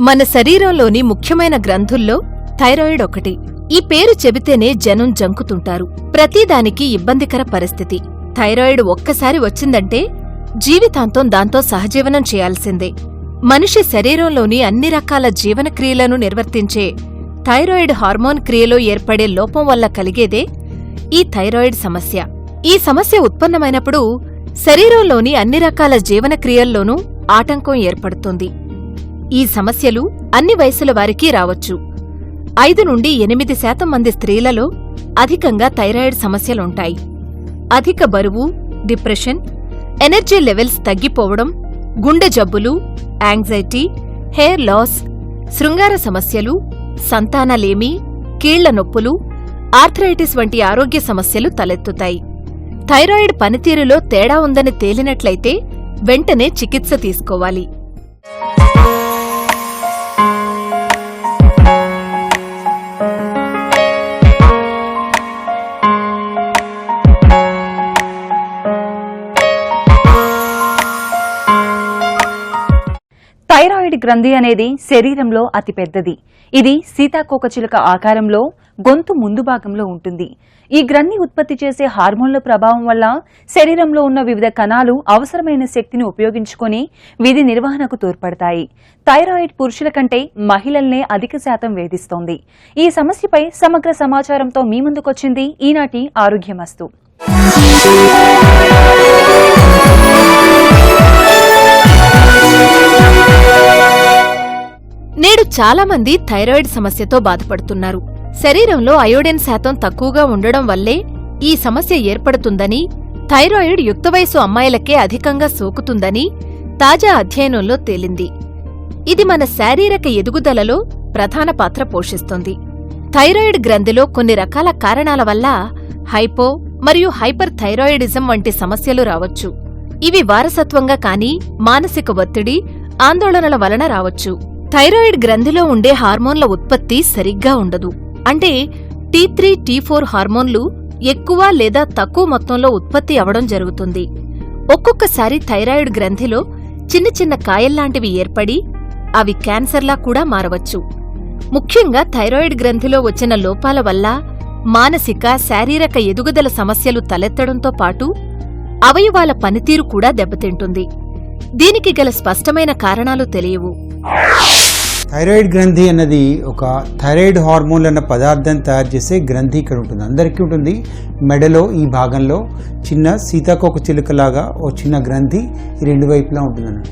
మన శరీరంలోని ముఖ్యమైన గ్రంథుల్లో థైరాయిడ్ ఒకటి. ఈ పేరు చెబితేనే జనం జంకుతుంటారు. ప్రతిదానికి ఇబ్బందికర పరిస్థితి. థైరాయిడ్ ఒక్కసారి వచ్చిందంటే జీవితాంతం దాంతో సహజీవనం చేయాల్సిందే. మనిషి శరీరంలోని అన్ని రకాల జీవనక్రియలను నిర్వర్తించే థైరాయిడ్ హార్మోన్ క్రియలో ఏర్పడే లోపం వల్ల కలిగేదే ఈ థైరాయిడ్ సమస్య. ఈ సమస్య ఉత్పన్నమైనప్పుడు శరీరంలోని అన్ని రకాల జీవనక్రియల్లోనూ ఆటంకం ఏర్పడుతుంది. ఈ సమస్యలు అన్ని వయసుల వారికి రావచ్చు. 5 నుండి 8% మంది స్త్రీలలో అధికంగా థైరాయిడ్ సమస్యలుంటాయి. అధిక బరువు, డిప్రెషన్, ఎనర్జీ లెవెల్స్ తగ్గిపోవడం, గుండె జబ్బులు, యాంగ్జైటీ, హెయిర్ లాస్, శృంగార సమస్యలు, సంతానలేమి, కీళ్ల నొప్పులు, ఆర్థరైటిస్ వంటి ఆరోగ్య సమస్యలు తలెత్తుతాయి. థైరాయిడ్ పనితీరులో తేడా ఉందని తేలినట్లయితే వెంటనే చికిత్స తీసుకోవాలి. థైరాయిడ్ గ్రంథి అనేది శరీరంలో అతిపెద్దది. ఇది సీతాకోకచిలుక ఆకారంలో గొంతు ముందు భాగంలో ఉంటుంది. ఈ గ్రంథి ఉత్పత్తి చేసే హార్మోన్ల ప్రభావం వల్ల శరీరంలో ఉన్న వివిధ కణాలు అవసరమైన శక్తిని ఉపయోగించుకొని విధి నిర్వహణకు తోడ్పడతాయి. థైరాయిడ్ పురుషుల కంటే మహిళల్నే అధిక శాతం వేధిస్తోంది. ఈ సమస్యపై సమగ్ర సమాచారంతో మీ ముందుకొచ్చింది ఈనాటి ఆరోగ్యమస్తు. నేడు చాలామంది థైరాయిడ్ సమస్యతో బాధపడుతున్నారు. శరీరంలో అయోడిన్ శాతం తక్కువగా ఉండడం వల్లే ఈ సమస్య ఏర్పడుతుందని, థైరాయిడ్ యుక్తవయసు అమ్మాయిలకే అధికంగా సోకుతుందని తాజా అధ్యయనంలో తేలింది. ఇది మన శారీరక ఎదుగుదలలో ప్రధాన పాత్ర పోషిస్తుంది. థైరాయిడ్ గ్రంథిలో కొన్ని రకాల కారణాల వల్ల హైపో మరియు హైపర్ థైరాయిడిజం వంటి సమస్యలు రావచ్చు. ఇవి వారసత్వంగా కానీ మానసిక ఒత్తిడి, ఆందోళనల వలన రావచ్చు. థైరాయిడ్ గ్రంథిలో ఉండే హార్మోన్ల ఉత్పత్తి సరిగ్గా ఉండదు. అంటే T3, T4 హార్మోన్లు ఎక్కువ లేదా తక్కువ మొత్తంలో ఉత్పత్తి అవడం జరుగుతుంది. ఒక్కొక్కసారి థైరాయిడ్ గ్రంథిలో చిన్న చిన్న కాయల్లాంటివి ఏర్పడి అవి క్యాన్సర్లా కూడా మారవచ్చు. ముఖ్యంగా థైరాయిడ్ గ్రంథిలో వచ్చిన లోపాల వల్ల మానసిక, శారీరక ఎదుగుదల సమస్యలు తలెత్తడంతో పాటు అవయవాల పనితీరు కూడా దెబ్బతింటుంది. దీనికి గల స్పష్టమైన కారణాలు తెలియవు. థైరాయిడ్ గ్రంథి అన్నది ఒక థైరాయిడ్ హార్మోన్లు అన్న పదార్థం తయారు చేసే గ్రంథి ఇక్కడ ఉంటుంది. అందరికీ ఉంటుంది. మెడలో ఈ భాగంలో చిన్న సీతాకోక చిలుకలాగా ఓ చిన్న గ్రంథి ఈ 2 వైపులా ఉంటుందన్నమాట.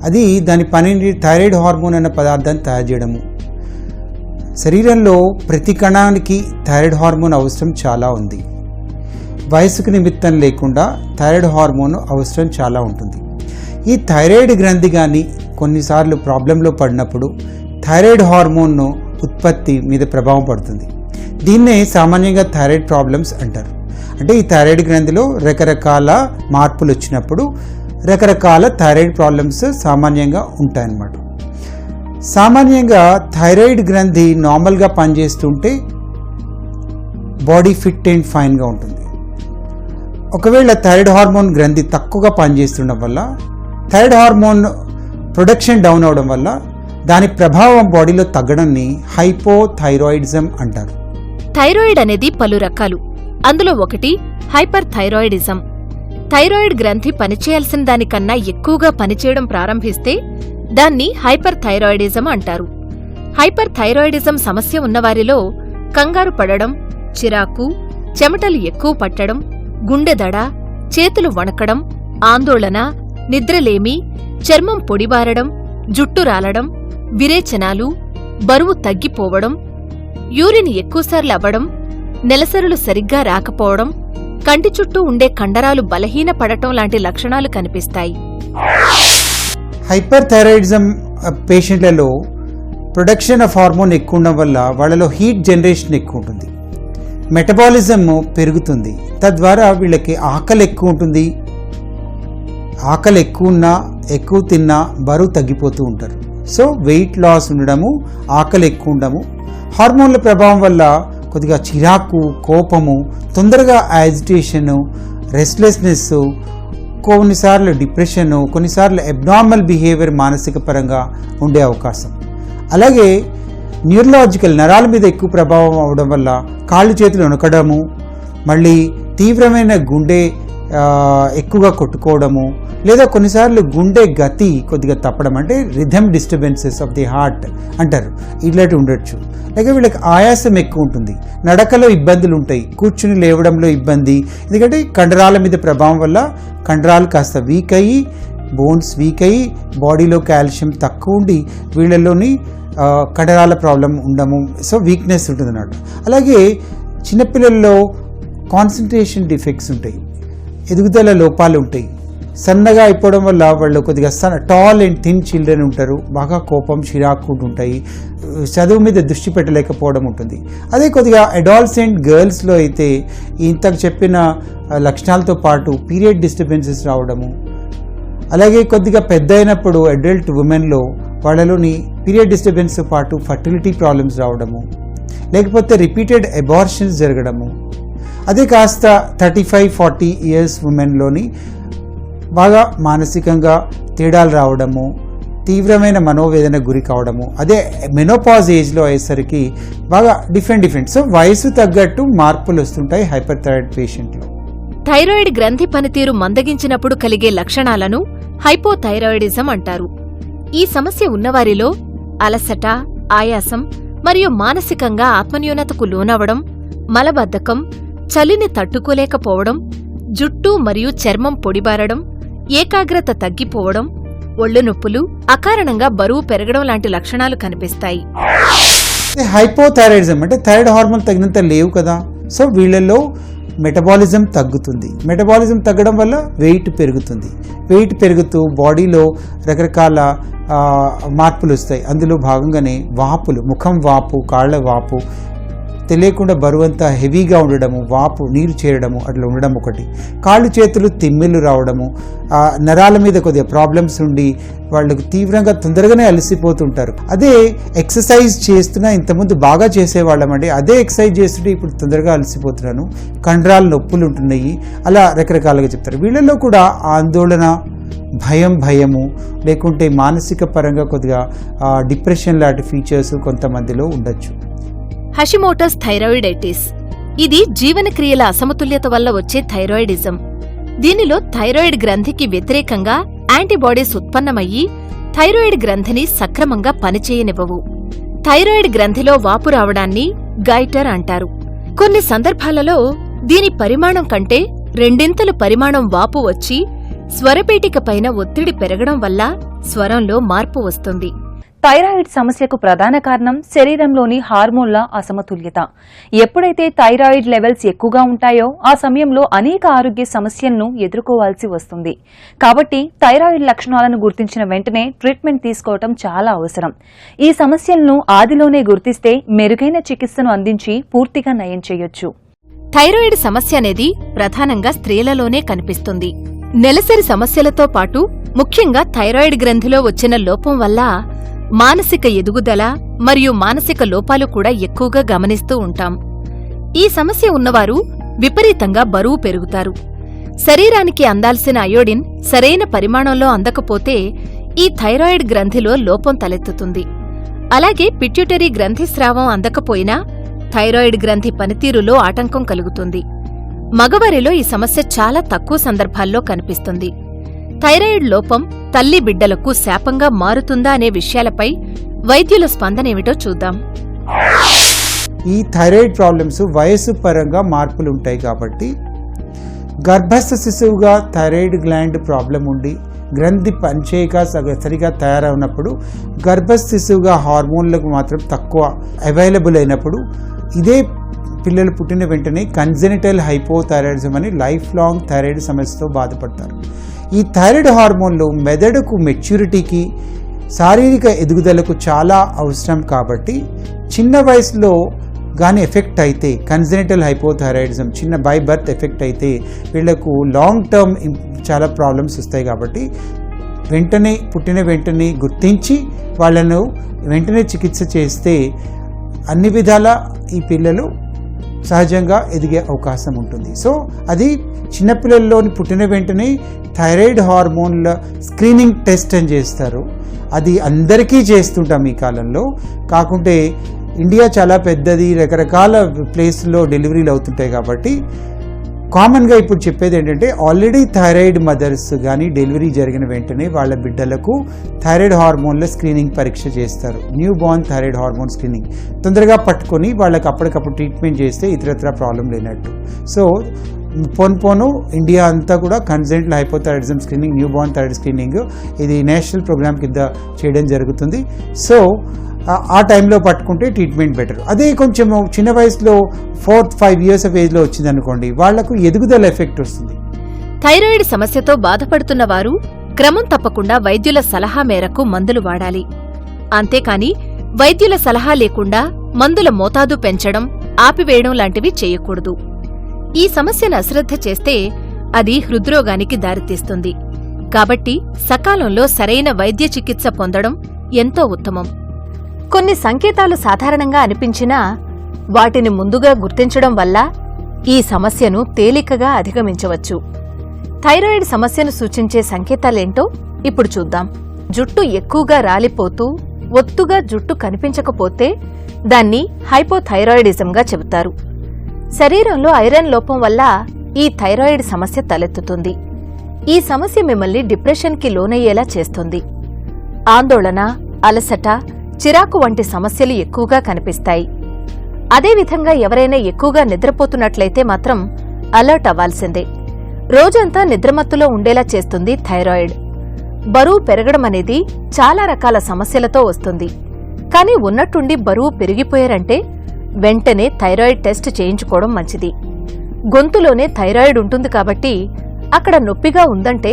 అది దాని పని థైరాయిడ్ హార్మోన్ అన్న పదార్థాన్ని తయారు చేయడము. శరీరంలో ప్రతి కణానికి థైరాయిడ్ హార్మోన్ అవసరం చాలా ఉంది. వయసుకు నిమిత్తం లేకుండా థైరాయిడ్ హార్మోన్ అవసరం చాలా ఉంటుంది. ఈ థైరాయిడ్ గ్రంథి కానీ కొన్నిసార్లు ప్రాబ్లంలో పడినప్పుడు థైరాయిడ్ హార్మోన్ ఉత్పత్తి మీద ప్రభావం పడుతుంది. దీన్నే సామాన్యంగా థైరాయిడ్ ప్రాబ్లమ్స్ అంటారు. అంటే ఈ థైరాయిడ్ గ్రంథిలో రకరకాల మార్పులు వచ్చినప్పుడు రకరకాల థైరాయిడ్ ప్రాబ్లమ్స్ సామాన్యంగా ఉంటాయన్నమాట. సామాన్యంగా థైరాయిడ్ గ్రంథి నార్మల్గా పనిచేస్తుంటే బాడీ ఫిట్ అండ్ ఫైన్గా ఉంటుంది. ఒకవేళ థైరాయిడ్ హార్మోన్ గ్రంథి తక్కువగా పనిచేస్తుండడం వల్ల, థైరాయిడ్ హార్మోన్ ప్రొడక్షన్ డౌన్ అవడం వల్ల దాని ప్రభావం బాడీలో తగ్గడాన్ని హైపోథైరాయిడిజం అంటారు. థైరాయిడ్ అనేది పలు రకాలు. అందులో ఒకటి హైపర్ థైరాయిడిజం. థైరాయిడ్ గ్రంథి పనిచేయాల్సిన దానికన్నా ఎక్కువగా పనిచేయడం ప్రారంభిస్తే దాన్ని హైపర్ థైరాయిడిజం అంటారు. హైపర్ థైరాయిడిజం సమస్య ఉన్నవారిలో కంగారు పడడం, చిరాకు, చెమటలు ఎక్కువ పట్టడం, గుండెదడ, చేతులు వణకడం, ఆందోళన, నిద్రలేమి, చర్మం పొడిబారడం, జుట్టు రాలడం, విరేచనాలు, బరువు తగ్గిపోవడం, యూరిన్ ఎక్కువసార్లు అవ్వడం, నెలసరులు సరిగ్గా రాకపోవడం, కంటి చుట్టూ ఉండే కండరాలు బలహీనపడటం లాంటి లక్షణాలు కనిపిస్తాయి. హైపర్ థైరాయిడిజం పేషెంట్లలో ప్రొడక్షన్ ఆఫ్ హార్మోన్ ఎక్కువ ఉండడం వల్ల వాళ్ళలో హీట్ జనరేషన్ ఎక్కువ ఉంటుంది. మెటబాలిజం పెరుగుతుంది. తద్వారా వీళ్ళకి ఆకలి ఎక్కువ ఉంటుంది. ఆకలి ఎక్కువ ఉన్నా, ఎక్కువ తిన్నా బరువు తగ్గిపోతూ ఉంటారు. సో వెయిట్ లాస్ ఉండడము, ఆకలి ఎక్కువ ఉండము, హార్మోన్ల ప్రభావం వల్ల కొద్దిగా చిరాకు, కోపము, తొందరగా యాజిటేషను, రెస్ట్లెస్నెస్, కొన్నిసార్లు డిప్రెషను, కొన్నిసార్లు అబ్నార్మల్ బిహేవియర్ మానసిక పరంగా ఉండే అవకాశం. అలాగే న్యూరలాజికల్ నరాల మీద ఎక్కువ ప్రభావం అవడం వల్ల కాళ్ళు చేతులు వణకడము, మళ్ళీ తీవ్రమైన గుండె ఎక్కువగా కొట్టుకోవడము, లేదా కొన్నిసార్లు గుండె గతి కొద్దిగా తప్పడం, అంటే rhythm disturbances of the heart అంటారు, ఇట్లాంటివి ఉండొచ్చు. లేక వీళ్ళకి ఆయాసం ఎక్కువ ఉంటుంది, నడకలో ఇబ్బందులు ఉంటాయి, కూర్చుని లేవడంలో ఇబ్బంది, ఎందుకంటే కండరాల మీద ప్రభావం వల్ల కండరాలు కాస్త వీక్ అయ్యి, బోన్స్ వీక్ అయ్యి, బాడీలో కాల్షియం తక్కువ ఉండి వీళ్ళలోని కండరాల ప్రాబ్లం ఉండము, సో వీక్నెస్ ఉంటుంది అన్నట్టు. అలాగే చిన్నపిల్లల్లో కాన్సన్ట్రేషన్ డిఫెక్ట్స్ ఉంటాయి, ఎదుగుదల లోపాలు ఉంటాయి, సన్నగా అయిపోవడం వల్ల వాళ్ళు కొద్దిగా టాల్ అండ్ థిన్ చిల్డ్రన్ ఉంటారు, బాగా కోపం చిరాకు ఉంటాయి, చదువు మీద దృష్టి పెట్టలేకపోవడం ఉంటుంది. అదే కొద్దిగా అడాల్సెంట్ గర్ల్స్లో అయితే ఇంతకు చెప్పిన లక్షణాలతో పాటు పీరియడ్ డిస్టర్బెన్సెస్ రావడము, అలాగే కొద్దిగా పెద్ద అయినప్పుడు అడల్ట్ ఉమెన్లో వాళ్ళలోని పీరియడ్ డిస్టర్బెన్స్తో పాటు ఫర్టిలిటీ ప్రాబ్లమ్స్ రావడము, లేకపోతే రిపీటెడ్ అబార్షన్స్ జరగడము, అదే కాస్త 35-40 ఇయర్స్ ఉమెన్లోని బాగా మానసికంగా తేడాలు రావడము, తీవ్రమైన మనోవేదన గురి కావడము, అదే మెనోపాజ్ ఏజ్లో అయ్యేసరికి బాగా డిఫరెంట్. సో వయసు తగ్గట్టు మార్పులు వస్తుంటాయి హైపర్ థైరాయిడ్ పేషెంట్లో. థైరాయిడ్ గ్రంథి పనితీరు మందగించినప్పుడు కలిగే లక్షణాలను హైపోథైరాయిడిజం అంటారు. ఈ సమస్య ఉన్నవారిలో అలసట, ఆయాసం మరియు మానసికంగా ఆత్మన్యూనతకు లోనవడం, మలబద్ధకం, చలిని తట్టుకోలేకపోవడం, జుట్టు మరియు చర్మం పొడిబారడం, ఏకాగ్రత తగ్గిపోవడం, ఒళ్ళు నొప్పులు, అకారణంగా బరువు పెరగడం లాంటి లక్షణాలు కనిపిస్తాయి. హైపోథైరాయిడిజం అంటే థైరాయిడ్ హార్మోన్ తగినంత లేవు కదా, సో వీళ్ళల్లో మెటబాలిజం తగ్గుతుంది. మెటబాలిజం తగ్గడం వల్ల వెయిట్ పెరుగుతుంది. వెయిట్ పెరుగుతూ బాడీలో రకరకాల మార్పులు వస్తాయి. అందులో భాగంగానే వాపులు, ముఖం వాపు, కాళ్ళ వాపు, తెలియకుండా బరువంతా హెవీగా ఉండడము, వాపు నీరు చేరడము, అట్లా ఉండడం ఒకటి. కాళ్ళు చేతులు తిమ్మిళ్ళు రావడము, నరాల మీద కొద్దిగా ప్రాబ్లమ్స్ ఉండి వాళ్ళకు తీవ్రంగా తొందరగానే అలసిపోతుంటారు. అదే ఎక్సర్సైజ్ చేస్తున్నా ఇంతకుముందు బాగా చేసేవాళ్ళమండి, అదే ఎక్సర్సైజ్ చేస్తుంటే ఇప్పుడు తొందరగా అలసిపోతున్నాను, కండరాలు నొప్పులు ఉంటున్నాయి, అలా రకరకాలుగా చెప్తారు. వీళ్ళల్లో కూడా ఆందోళన, భయము, లేకుంటే మానసిక పరంగా కొద్దిగా డిప్రెషన్ లాంటి ఫీచర్స్ కొంతమందిలో ఉండొచ్చు. హషిమోటోస్ థైరాయిడైటిస్ ఇది జీవనక్రియల అసమతుల్యత వల్ల వచ్చే థైరాయిడిజం. దీనిలో థైరాయిడ్ గ్రంథికి వ్యతిరేకంగా యాంటీబాడీస్ ఉత్పన్నమయ్యి థైరాయిడ్ గ్రంథిని సక్రమంగా పనిచేయనివ్వవు. థైరాయిడ్ గ్రంథిలో వాపు రావడాన్ని గైటర్ అంటారు. కొన్ని సందర్భాలలో దీని పరిమాణం కంటే రెండింతలు పరిమాణం వాపు వచ్చి స్వరపేటిక పైన ఒత్తిడి పెరగడం వల్ల స్వరంలో మార్పు వస్తుంది. థైరాయిడ్ సమస్యకు ప్రధాన కారణం శరీరంలోని హార్మోన్ల అసమతుల్యత. ఎప్పుడైతే థైరాయిడ్ లెవెల్స్ ఎక్కువగా ఉంటాయో ఆ సమయంలో అనేక ఆరోగ్య సమస్యలను ఎదుర్కోవాల్సి వస్తుంది. కాబట్టి థైరాయిడ్ లక్షణాలను గుర్తించిన వెంటనే ట్రీట్మెంట్ తీసుకోవటం చాలా అవసరం. ఈ సమస్యలను ఆదిలోనే గుర్తిస్తే మెరుగైన చికిత్సను అందించి పూర్తిగా నయం చేయొచ్చు. థైరాయిడ్ సమస్య అనేది ప్రధానంగా స్త్రీలలోనే కనిపిస్తుంది. నెలసరి సమస్యలతో పాటు ముఖ్యంగా థైరాయిడ్ గ్రంథిలో వచ్చిన లోపం వల్ల మానసిక ఎదుగుదల మరియు మానసిక లోపాలు కూడా ఎక్కువగా గమనిస్తూ ఉంటాం. ఈ సమస్య ఉన్నవారు విపరీతంగా బరువు పెరుగుతారు. శరీరానికి అందాల్సిన అయోడిన్ సరైన పరిమాణంలో అందకపోతే ఈ థైరాయిడ్ గ్రంథిలో లోపం తలెత్తుతుంది. అలాగే పిట్యూటరీ గ్రంథి స్రావం అందకపోయినా థైరాయిడ్ గ్రంథి పనితీరులో ఆటంకం కలుగుతుంది. మగవారిలో ఈ సమస్య చాలా తక్కువ సందర్భాల్లో కనిపిస్తుంది. థైరాయిడ్ లోపం తల్లి బిడ్డలకు శాపంగా మారుతుందా అనే విషయాలపై వైద్యుల స్పందనేమిటో చూద్దాం. ఈ థైరాయిడ్ ప్రాబ్లమ్స్ వయసు పరంగా మార్పులు ఉంటాయి కాబట్టి గర్భస్థ శిశువుగా థైరాయిడ్ గ్లాండ్ ప్రాబ్లం ఉండి గ్రంథి పనిచేయక సరిగా తయారవునప్పుడు గర్భస్థ శిశువుగా హార్మోన్లకు మాత్రం తక్కువ అవైలబుల్ అయినప్పుడు ఇదే పిల్లలు పుట్టిన వెంటనే కన్జెనిటల్ హైపోథైరాయిడిజం అని లైఫ్ లాంగ్ థైరాయిడ్ సమస్యతో బాధపడతారు. ఈ థైరాయిడ్ హార్మోన్లు మెదడుకు మెచ్యూరిటీకి, శారీరక ఎదుగుదలకు చాలా అవసరం కాబట్టి చిన్న వయసులో కానీ ఎఫెక్ట్ అయితే కన్జెనిటల్ హైపోథైరాయిడిజం చిన్న బై బర్త్ ఎఫెక్ట్ అయితే వీళ్లకు లాంగ్ టర్మ్ చాలా ప్రాబ్లమ్స్ వస్తాయి. కాబట్టి పుట్టిన వెంటనే గుర్తించి వాళ్ళను వెంటనే చికిత్స చేస్తే అన్ని విధాల ఈ పిల్లలు సహజంగా ఎదిగే అవకాశం ఉంటుంది. సో అది చిన్నపిల్లల్లోని పుట్టిన వెంటనే థైరాయిడ్ హార్మోన్ల స్క్రీనింగ్ టెస్ట్ అని చేస్తారు. అది అందరికీ చేస్తుంటాం ఈ కాలంలో. కాకుంటే ఇండియా చాలా పెద్దది, రకరకాల ప్లేస్లో డెలివరీలు అవుతుంటాయి కాబట్టి కామన్గా ఇప్పుడు చెప్పేది ఏంటంటే ఆల్రెడీ థైరాయిడ్ మదర్స్ కానీ డెలివరీ జరిగిన వెంటనే వాళ్ళ బిడ్డలకు థైరాయిడ్ హార్మోన్ల స్క్రీనింగ్ పరీక్ష చేస్తారు. New born thyroid hormone screening తొందరగా పట్టుకొని వాళ్ళకి అప్పటికప్పుడు ట్రీట్మెంట్ చేస్తే ఇతరత్ర ప్రాబ్లం లేనట్టు. సో పోను ఇండియా అంతా కూడా congenital hypothyroidism screening, new born thyroid screening ఇది నేషనల్ ప్రోగ్రామ్ కింద చేయడం జరుగుతుంది. సో ఆ టైంలో పట్టుకుంటే ట్రీట్మెంట్ బెటర్. అదే కొంచెం చిన్న వయసులో 4-5 years ఆఫ్ ఏజ్లో వచ్చిందనుకోండి, వాళ్లకు ఎదుగుదల ఎఫెక్ట్ వస్తుంది. థైరాయిడ్ సమస్యతో బాధపడుతున్న వారు క్రమం తప్పకుండా వైద్యుల సలహా మేరకు మందులు వాడాలి. అంతేకాని వైద్యుల సలహా లేకుండా మందుల మోతాదు పెంచడం, ఆపివేయడం లాంటివి చేయకూడదు. ఈ సమస్యను అశ్రద్ధ చేస్తే అది హృద్రోగానికి దారితీస్తుంది. కాబట్టి సకాలంలో సరైన వైద్య చికిత్స పొందడం ఎంతో ఉత్తమం. కొన్ని సంకేతాలు సాధారణంగా అనిపించినా వాటిని ముందుగా గుర్తించడం వల్ల ఈ సమస్యను తేలికగా అధిగమించవచ్చు. థైరాయిడ్ సమస్యను సూచించే సంకేతాలేంటో ఇప్పుడు చూద్దాం. జుట్టు ఎక్కువగా రాలిపోతూ ఒత్తుగా జుట్టు కనిపించకపోతే దాన్ని హైపోథైరాయిడిజంగా చెబుతారు. శరీరంలో ఐరన్ లోపం వల్ల ఈ థైరాయిడ్ సమస్య తలెత్తుతుంది. ఈ సమస్య మిమ్మల్ని డిప్రెషన్కి లోనయ్యేలా చేస్తుంది. ఆందోళన, అలసట, చిరాకు వంటి సమస్యలు ఎక్కువగా కనిపిస్తాయి. అదేవిధంగా ఎవరైనా ఎక్కువగా నిద్రపోతున్నట్లయితే మాత్రం అలర్ట్ అవ్వాల్సిందే. రోజంతా నిద్రమత్తులో ఉండేలా చేస్తుంది థైరాయిడ్. బరువు పెరగడం అనేది చాలా రకాల సమస్యలతో వస్తుంది. కానీ ఉన్నట్టుండి బరువు పెరిగిపోయారంటే వెంటనే థైరాయిడ్ టెస్ట్ చేయించుకోవడం మంచిది. గొంతులోనే థైరాయిడ్ ఉంటుంది కాబట్టి అక్కడ నొప్పిగా ఉందంటే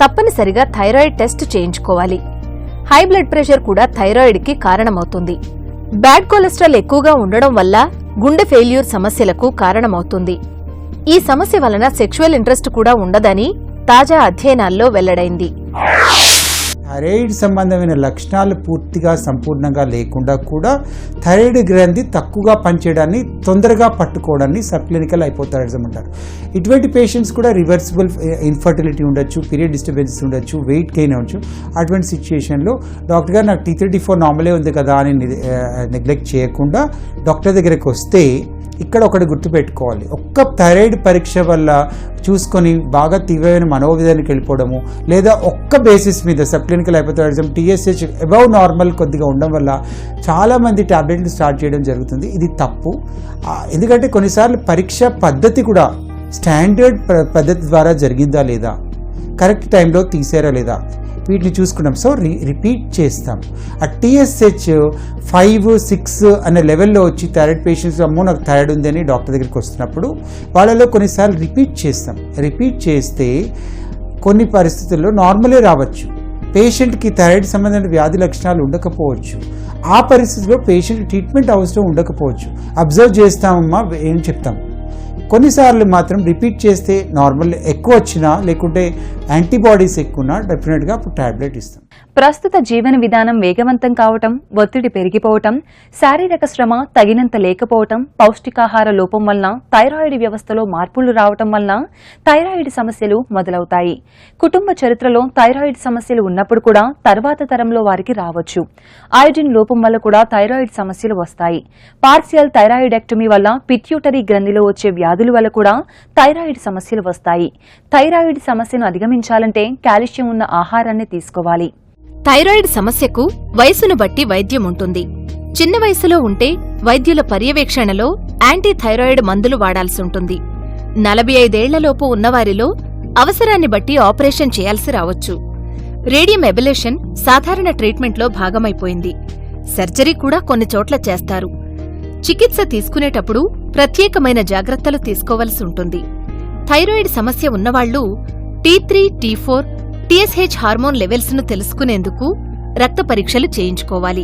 తప్పనిసరిగా థైరాయిడ్ టెస్ట్ చేయించుకోవాలి. హై బ్లడ్ ప్రెషర్ కూడా థైరాయిడ్కి కారణమవుతుంది. బ్యాడ్ కొలెస్ట్రాల్ ఎక్కువగా ఉండడం వల్ల గుండె ఫెయిల్యూర్ సమస్యలకు కారణమవుతుంది. ఈ సమస్య వలన సెక్షువల్ ఇంట్రెస్ట్ కూడా ఉండదని తాజా అధ్యయనాల్లో వెల్లడైంది. థైరాయిడ్ సంబంధమైన లక్షణాలు పూర్తిగా సంపూర్ణంగా లేకుండా కూడా థైరాయిడ్ గ్రంథి తక్కువగా పనిచేయడాన్ని, తొందరగా పట్టుకోవడాన్ని సబ్క్లినికల్ హైపోథైరాయిడిజం అంటారు. ఇటువంటి పేషెంట్స్ కూడా రివర్సిబుల్ ఇన్ఫర్టిలిటీ ఉండొచ్చు, పీరియడ్ డిస్టర్బెన్సెస్ ఉండొచ్చు, వెయిట్ గెయిన్ అవ్వచ్చు. అటువంటి సిచ్యుయేషన్లో డాక్టర్ గారు నాకు T34 నార్మలే ఉంది కదా అని నెగ్లెక్ట్ చేయకుండా డాక్టర్ దగ్గరికి వస్తే ఇక్కడ ఒకటి గుర్తుపెట్టుకోవాలి. ఒక్క థైరాయిడ్ పరీక్ష వల్ల చూసుకొని బాగా తీవ్రమైన మనోవేదనకి వెళ్ళిపోవడము, లేదా ఒక్క బేసిస్ మీద subclinical hypothyroidism TSH above normal కొద్దిగా ఉండడం వల్ల చాలామంది టాబ్లెట్లు స్టార్ట్ చేయడం జరుగుతుంది. ఇది తప్పు. ఎందుకంటే కొన్నిసార్లు పరీక్ష పద్ధతి కూడా స్టాండర్డ్ పద్ధతి ద్వారా జరిగిందా లేదా, కరెక్ట్ టైంలో తీసారా లేదా, వీటిని చూసుకున్నాం. సో రిపీట్ చేస్తాం. ఆ TSH 5-6 అనే లెవెల్లో వచ్చి థైరాయిడ్ పేషెంట్స్ అమ్మో నాకు థైరాయిడ్ ఉందని డాక్టర్ దగ్గరికి వస్తున్నప్పుడు వాళ్ళలో కొన్నిసార్లు రిపీట్ చేస్తాం. రిపీట్ చేస్తే కొన్ని పరిస్థితుల్లో నార్మలే రావచ్చు. పేషెంట్కి థైరాయిడ్ సంబంధించిన వ్యాధి లక్షణాలు ఉండకపోవచ్చు. ఆ పరిస్థితిలో పేషెంట్ ట్రీట్మెంట్ అవసరం ఉండకపోవచ్చు. అబ్జర్వ్ చేస్తామమ్మా ఏం చెప్తాం. కొన్నిసార్లు మాత్రం రిపీట్ చేస్తే నార్మల్ ఎక్కువ వచ్చినా లేకుంటే యాంటీబాడీస్ ఎక్కువనా డెఫినెట్గా అప్పుడు టాబ్లెట్ ఇస్తాం. ప్రస్తుత జీవన విధానం వేగవంతం కావటం, ఒత్తిడి పెరిగిపోవటం, శారీరక శ్రమ తగినంత లేకపోవటం, పౌష్టికాహార లోపం వలన థైరాయిడ్ వ్యవస్థలో మార్పులు రావటం వలన థైరాయిడ్ సమస్యలు మొదలవుతాయి. కుటుంబ చరిత్రలో థైరాయిడ్ సమస్యలు ఉన్నప్పుడు కూడా తర్వాత తరంలో వారికి రావచ్చు. అయోడిన్ లోపం వల్ల కూడా థైరాయిడ్ సమస్యలు వస్తాయి. పార్షియల్ థైరాయిడెక్టమీ వల్ల పిట్యూటరీ గ్రంథిలో వచ్చే వ్యాధుల వల్ల కూడా థైరాయిడ్ సమస్యలు వస్తాయి. థైరాయిడ్ సమస్యను అధిగమించాలంటే కాల్షియం ఉన్న ఆహారాన్ని తీసుకోవాలి. థైరాయిడ్ సమస్యకు వయసును బట్టి వైద్యం ఉంటుంది. చిన్న వయసులో ఉంటే వైద్యుల పర్యవేక్షణలో యాంటీ థైరాయిడ్ మందులు వాడాల్సి ఉంటుంది. 45 ఏళ్లలోపు ఉన్నవారిలో అవసరాన్ని బట్టి ఆపరేషన్ చేయాల్సి రావచ్చు. రేడియం ఎబిలేషన్ సాధారణ ట్రీట్మెంట్లో భాగమైపోయింది. సర్జరీ కూడా కొన్ని చోట్ల చేస్తారు. చికిత్స తీసుకునేటప్పుడు ప్రత్యేకమైన జాగ్రత్తలు తీసుకోవలసి ఉంటుంది. థైరాయిడ్ సమస్య ఉన్నవాళ్లు T3, T4, TSH hormone levels ను తెలుసుకునేందుకు రక్త పరీక్షలు చేయించుకోవాలి.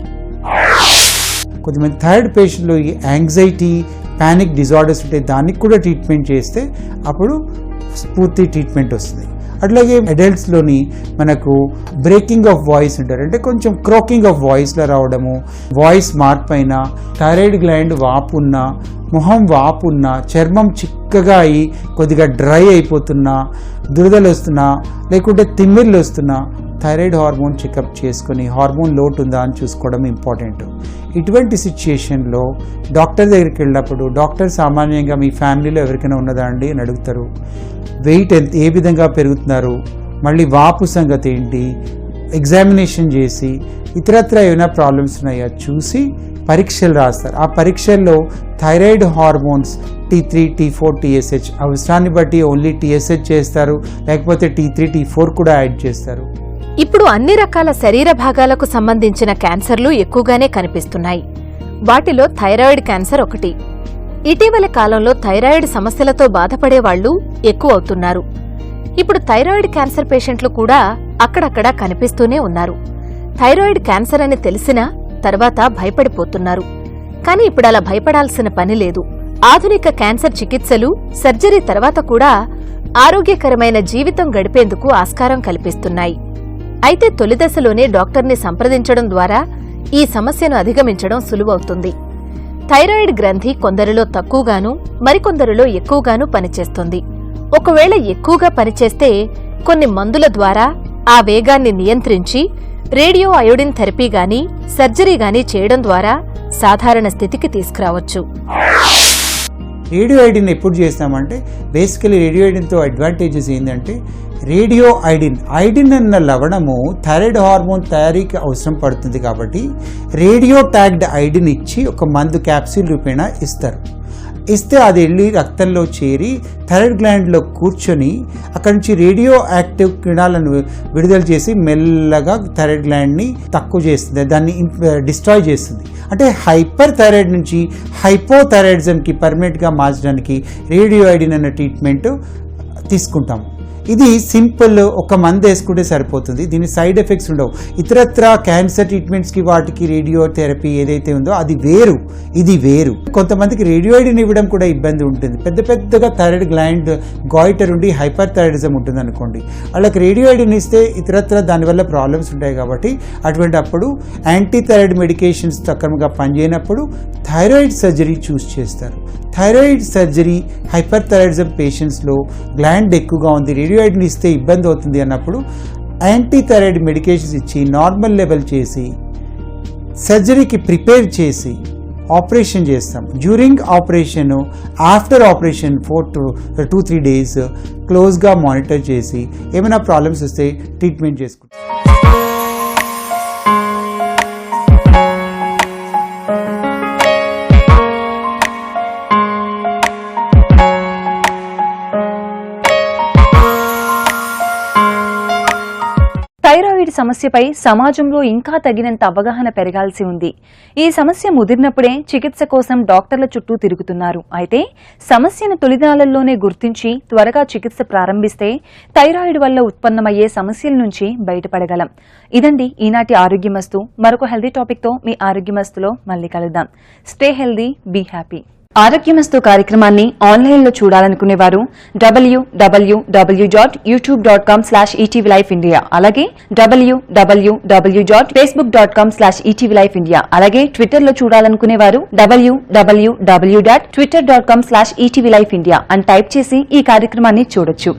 కొంతమంది థైరాయిడ్ పేషెంట్లో ఈ యాంగ్జైటీ, పానిక్ డిజార్డర్స్ ఉంటే దానికి కూడా ట్రీట్మెంట్ చేస్తే అప్పుడు పూర్తి ట్రీట్మెంట్ వస్తుంది. అట్లాగే అడల్ట్స్లోని మనకు బ్రేకింగ్ ఆఫ్ వాయిస్ ఉంటారు, అంటే కొంచెం క్రోకింగ్ ఆఫ్ వాయిస్లో రావడము, వాయిస్ మార్పు అయినా, థైరాయిడ్ గ్లాండ్ వాపు ఉన్నా, మొహం వాపు ఉన్నా, చర్మం చిక్కగా అయి కొద్దిగా డ్రై అయిపోతున్నా, దురదలు వస్తున్నా, లేకుంటే తిమ్మిర్లు వస్తున్నా థైరాయిడ్ హార్మోన్ చెకప్ చేసుకొని హార్మోన్ లోటు ఉందా అని చూసుకోవడం ఇంపార్టెంట్. ఇటువంటి సిచ్యుయేషన్లో డాక్టర్ దగ్గరికి వెళ్ళినప్పుడు డాక్టర్ సామాన్యంగా మీ ఫ్యామిలీలో ఎవరికైనా ఉన్నదా అండి అని అడుగుతారు. వెయిట్ ఏ విధంగా పెరుగుతున్నారు, మళ్ళీ వాపు సంగతి ఏంటి, ఎగ్జామినేషన్ చేసి ఇతరత్ర ఏమైనా ప్రాబ్లమ్స్ ఉన్నాయా చూసి పరీక్షలు రాస్తారు. ఆ పరీక్షల్లో thyroid hormones T3, T4, TSH అవసరాన్ని బట్టి ఓన్లీ TSH చేస్తారు, లేకపోతే T3, T4 కూడా యాడ్ చేస్తారు. ఇప్పుడు అన్ని రకాల శరీర భాగాలకు సంబంధించిన క్యాన్సర్లు ఎక్కువగానే కనిపిస్తున్నాయి. వాటిలో థైరాయిడ్ క్యాన్సర్ ఒకటి. ఇటీవలి కాలంలో థైరాయిడ్ సమస్యలతో బాధపడేవాళ్లు ఎక్కువ అవుతున్నారు. ఇప్పుడు థైరాయిడ్ క్యాన్సర్ పేషెంట్లు కూడా అక్కడక్కడా కనిపిస్తూనే ఉన్నారు. థైరాయిడ్ క్యాన్సర్ అని తెలిసినా తర్వాత భయపడిపోతున్నారు. కానీ ఇప్పుడు అలా భయపడాల్సిన పని లేదు. ఆధునిక క్యాన్సర్ చికిత్సలు, సర్జరీ తర్వాత కూడా ఆరోగ్యకరమైన జీవితం గడిపేందుకు ఆస్కారం కల్పిస్తున్నాయి. అయితే తొలిదశలోనే డాక్టర్ని సంప్రదించడం ద్వారా ఈ సమస్యను అధిగమించడం సులువవుతుంది. థైరాయిడ్ గ్రంథి కొందరిలో తక్కువగాను, మరికొందరిలో ఎక్కువగాను పనిచేస్తుంది. ఒకవేళ ఎక్కువగా పనిచేస్తే కొన్ని మందుల ద్వారా ఆ వేగాన్ని నియంత్రించి రేడియో అయోడిన్ థెరపీ గానీ, సర్జరీ గానీ చేయడం ద్వారా సాధారణ స్థితికి తీసుకురావచ్చు. రేడియో ఐడిన్ ఎప్పుడు చేస్తామంటే, బేసికలీ రేడియో ఐడిన్తో అడ్వాంటేజెస్ ఏంటంటే, రేడియో ఐడిన్ అన్న లవణము థైరాయిడ్ హార్మోన్ తయారీకి అవసరం పడుతుంది కాబట్టి రేడియో ట్యాగ్డ్ ఐడిన్ ఇచ్చి ఒక మందు క్యాప్సూల్ రూపేణ ఇస్తారు. ఇస్తే అది వెళ్ళి రక్తంలో చేరి థైరాయిడ్ గ్లాండ్లో కూర్చొని అక్కడి నుంచి రేడియో యాక్టివ్ కిరణాలను విడుదల చేసి మెల్లగా థైరాయిడ్ గ్లాండ్ని తక్కువ చేస్తుంది, దాన్ని డిస్ట్రాయ్ చేస్తుంది. అంటే హైపర్ థైరాయిడ్ నుంచి హైపోథైరాయిడిజంకి పర్మనెంట్గా మార్చడానికి రేడియో ఐడిన్ అనే ట్రీట్మెంట్ తీసుకుంటాము. ఇది సింపుల్, ఒక మందు వేసుకుంటే సరిపోతుంది. దీని సైడ్ ఎఫెక్ట్స్ ఉండవు. ఇతరత్ర క్యాన్సర్ ట్రీట్మెంట్స్కి వాటికి రేడియోథెరపీ ఏదైతే ఉందో అది వేరు, ఇది వేరు. కొంతమందికి రేడియోయిడిన్ ఇవ్వడం కూడా ఇబ్బంది ఉంటుంది. పెద్దగా థైరాయిడ్ గ్లాండ్ గాయిటర్ ఉండి హైపర్ థైరాయిడిజం ఉంటుంది అనుకోండి, వాళ్ళకి రేడియోయిడిన్ ఇస్తే ఇతరత్ర దానివల్ల ప్రాబ్లమ్స్ ఉంటాయి. కాబట్టి అటువంటి అప్పుడు యాంటీ థైరాయిడ్ మెడికేషన్స్ సక్రమంగా పనిచేయనప్పుడు థైరాయిడ్ సర్జరీ చూస్ చేస్తారు. థైరాయిడ్ సర్జరీ హైపర్ థైరాయిడిజం పేషెంట్స్లో గ్లాండ్ ఎక్కువగా ఉంది, రేడియోయిడ్ని ఇస్తే ఇబ్బంది అవుతుంది అన్నప్పుడు యాంటీ థైరాయిడ్ మెడికేషన్స్ ఇచ్చి నార్మల్ లెవెల్ చేసి సర్జరీకి ప్రిపేర్ చేసి ఆపరేషన్ చేస్తాం. During operation, after operation 4 to 2-3 days క్లోజ్గా మానిటర్ చేసి ఏమైనా ప్రాబ్లమ్స్ వస్తే ట్రీట్మెంట్ చేసుకుంటాం. థైరాయిడ్ సమస్యపై సమాజంలో ఇంకా తగినంత అవగాహన పెరగాల్సి ఉంది. ఈ సమస్య ముదిరినప్పుడే చికిత్స కోసం డాక్టర్ల చుట్టూ తిరుగుతున్నారు. అయితే సమస్యను తొలినాళ్లలోనే గుర్తించి త్వరగా చికిత్స ప్రారంభిస్తే థైరాయిడ్ వల్ల ఉత్పన్నమయ్యే సమస్యల నుంచి బయటపడగలం. ఇదండి ఈనాటి ఆరోగ్యమస్తు. మరొక హెల్దీ టాపిక్తో మీ ఆరోగ్యమస్తులో మళ్ళీ కలుద్దాం. Stay healthy, be happy. ఆరోగ్యమస్తు కార్యక్రమాన్ని ఆన్లైన్లో చూడాలనుకునేవారు www.youtube.com/etvlifeindia, అలాగే www.facebook.com/etvlifeindia, అలాగే ట్విట్టర్లో చూడాలనుకునేవారు www.twitter.com/etvlifeindia అని టైప్ చేసి ఈ కార్యక్రమాన్ని చూడొచ్చు.